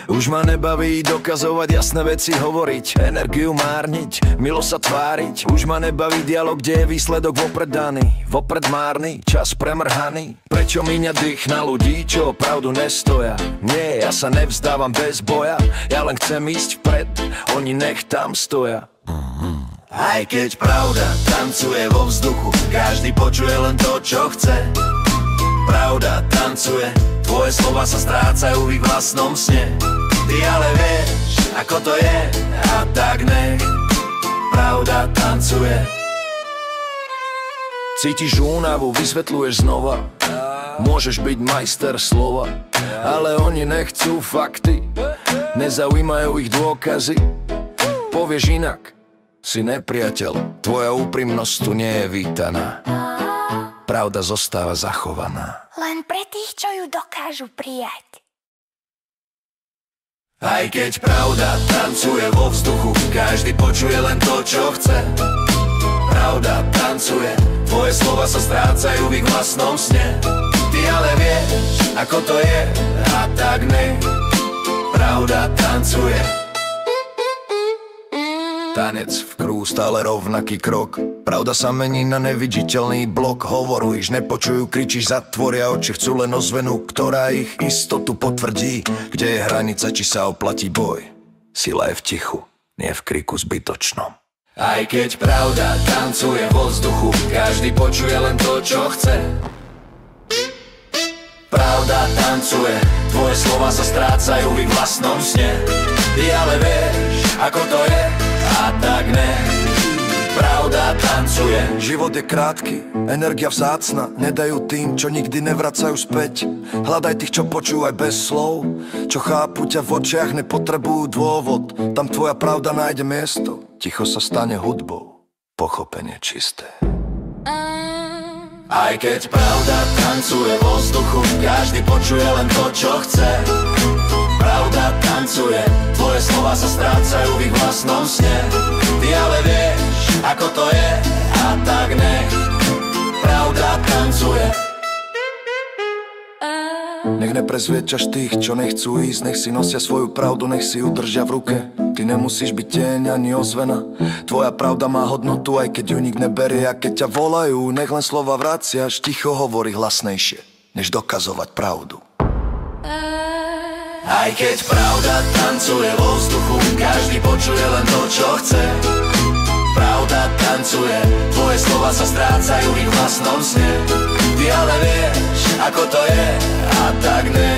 Už ma nebaví dokazovať, jasné veci hovoriť, energiu márniť, milo sa tváriť. Už ma nebaví dialog, kde je výsledok vopred daný, vopred márny, čas premrhaný. Prečo míňa dých na ľudí, čo o pravdu nestoja? Nie, ja sa nevzdávam bez boja, ja len chcem ísť vpred, oni nech tam stoja. Aj keď pravda tancuje vo vzduchu, každý počuje len to, čo chce. Pravda tancuje, tvoje slova sa strácajú v ich vlastnom sne. Ty ale vieš, ako to je, a tak nech pravda tancuje. Cítiš únavu, vysvetľuješ znova, môžeš byť majster slova, ale oni nechcú fakty, nezaujímajú ich dôkazy. Povieš inak, si nepriateľ, tvoja úprimnosť tu nie je vítaná. Pravda zostáva zachovaná len pre tých, čo ju dokážu prijať. Aj keď pravda tancuje vo vzduchu, každý počuje len to, čo chce. Pravda tancuje, tvoje slova sa strácajú v ich vlastnom sne. Ty ale vieš, ako to je, a tak nech pravda tancuje. Tanec v kruhu, stále rovnaký krok. Pravda sa mení na neviditeľný blok. Hovoríš, nepočujú, kričíš, zatvoria oči, chcú len ozvenu, ktorá ich istotu potvrdí. Kde je hranica, či sa oplatí boj? Sila je v tichu, nie v kriku zbytočnom. Aj keď pravda tancuje vo vzduchu, každý počuje len to, čo chce. Pravda tancuje, tvoje slova sa strácajú v ich vlastnom sne. Ty ale vieš, ako to je, a tak ne. Pravda tancuje. Život je krátky, energia vzácna, nedajú tým, čo nikdy nevracajú späť. Hľadaj tých, čo počúvaj bez slov, čo chápu ťa v očiach, nepotrebujú dôvod. Tam tvoja pravda nájde miesto, ticho sa stane hudbou, pochopenie čisté. Aj keď pravda tancuje vo vzduchu, každý počuje len to, čo chce. Pravda tancuje, tvoje slova sa strácajú v ich vlastnom sne. Ty ale vieš, ako to je, a tak nech pravda tancuje. Nech nepresviečaš tých, čo nechcú ísť, nech si nosia svoju pravdu, nech si ju držia v ruke. Ty nemusíš byť tieň ani ozvena, tvoja pravda má hodnotu, aj keď ju nik neberie. A keď ťa volajú, nech len slova vraciaš, ticho hovorí hlasnejšie, než dokazovať pravdu. Aj keď pravda tancuje vo vzduchu, každý počuje len to, čo chce. Pravda tancuje, tvoje slova sa strácajú v ich vlastnom sne. Ty ale vieš, ako to je, a tak ne.